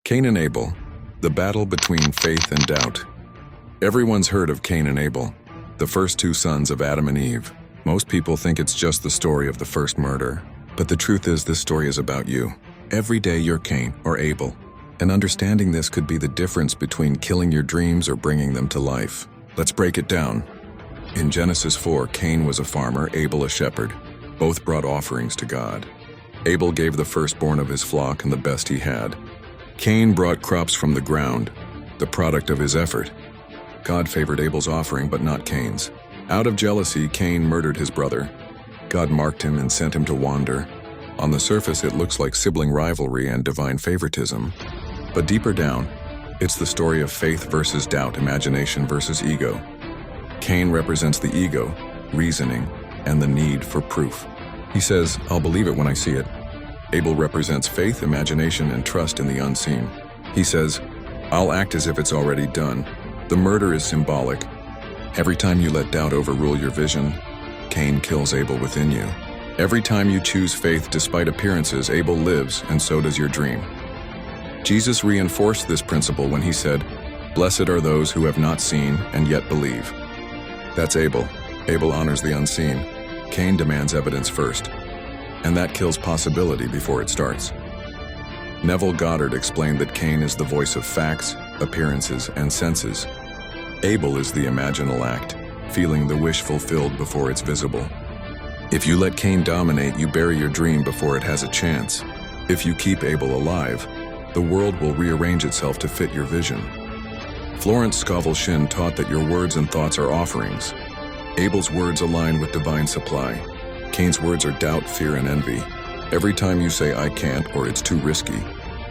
Cain and Abel, the battle between faith and doubt. Everyone's heard of Cain and Abel, the first two sons of Adam and Eve. Most people think it's just the story of the first murder. But the truth is, this story is about you. Every day you're Cain or Abel. And understanding this could be the difference between killing your dreams or bringing them to life. Let's break it down. In Genesis 4, Cain was a farmer, Abel a shepherd. Both brought offerings to God. Abel gave the firstborn of his flock and the best he had. Cain brought crops from the ground, the product of his effort. God favored Abel's offering, but not Cain's. Out of jealousy, Cain murdered his brother. God marked him and sent him to wander. On the surface, it looks like sibling rivalry and divine favoritism. But deeper down, it's the story of faith versus doubt, imagination versus ego. Cain represents the ego, reasoning, and the need for proof. He says, "I'll believe it when I see it." Abel represents faith, imagination, and trust in the unseen. He says, "I'll act as if it's already done." The murder is symbolic. Every time you let doubt overrule your vision, Cain kills Abel within you. Every time you choose faith despite appearances, Abel lives, and so does your dream. Jesus reinforced this principle when he said, "Blessed are those who have not seen and yet believe." That's Abel. Abel honors the unseen. Cain demands evidence first. And that kills possibility before it starts. Neville Goddard explained that Cain is the voice of facts, appearances, and senses. Abel is the imaginal act, feeling the wish fulfilled before it's visible. If you let Cain dominate, you bury your dream before it has a chance. If you keep Abel alive, the world will rearrange itself to fit your vision. Florence Scovel-Shinn taught that your words and thoughts are offerings. Abel's words align with divine supply. Cain's words are doubt, fear, and envy. Every time you say, "I can't," or "it's too risky,"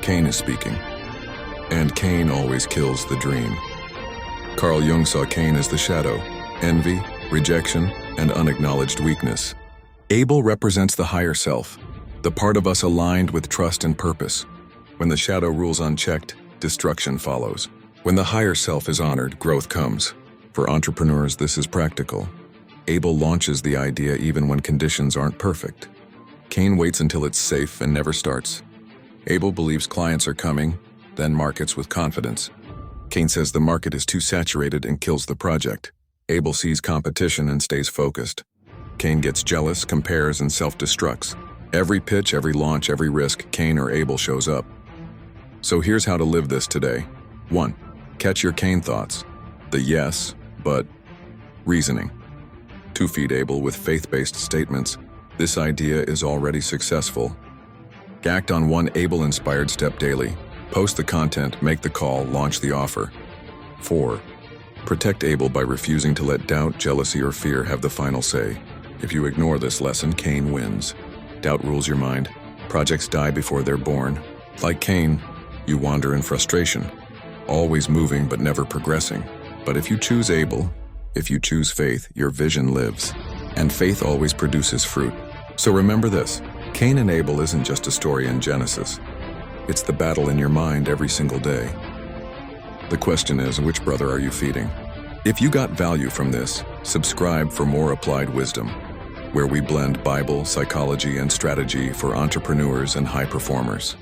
Cain is speaking. And Cain always kills the dream. Carl Jung saw Cain as the shadow, envy, rejection, and unacknowledged weakness. Abel represents the higher self, the part of us aligned with trust and purpose. When the shadow rules unchecked, destruction follows. When the higher self is honored, growth comes. For entrepreneurs, this is practical. Abel launches the idea even when conditions aren't perfect. Cain waits until it's safe and never starts. Abel believes clients are coming, then markets with confidence. Cain says the market is too saturated and kills the project. Abel sees competition and stays focused. Cain gets jealous, compares, and self-destructs. Every pitch, every launch, every risk, Cain or Abel shows up. So here's how to live this today. 1. Catch your Cain thoughts. The yes, but reasoning. 2. Feed Abel with faith-based statements. This idea is already successful. Act on one Abel-inspired step daily. Post the content, make the call, launch the offer. 4. Protect Abel by refusing to let doubt, jealousy, or fear have the final say. If you ignore this lesson, Cain wins. Doubt rules your mind. Projects die before they're born. Like Cain, you wander in frustration, always moving but never progressing. But if you choose Abel, if you choose faith, your vision lives. And faith always produces fruit. So remember this, Cain and Abel isn't just a story in Genesis. It's the battle in your mind every single day. The question is, which brother are you feeding? If you got value from this, subscribe for more applied wisdom, where we blend Bible, psychology, and strategy for entrepreneurs and high performers.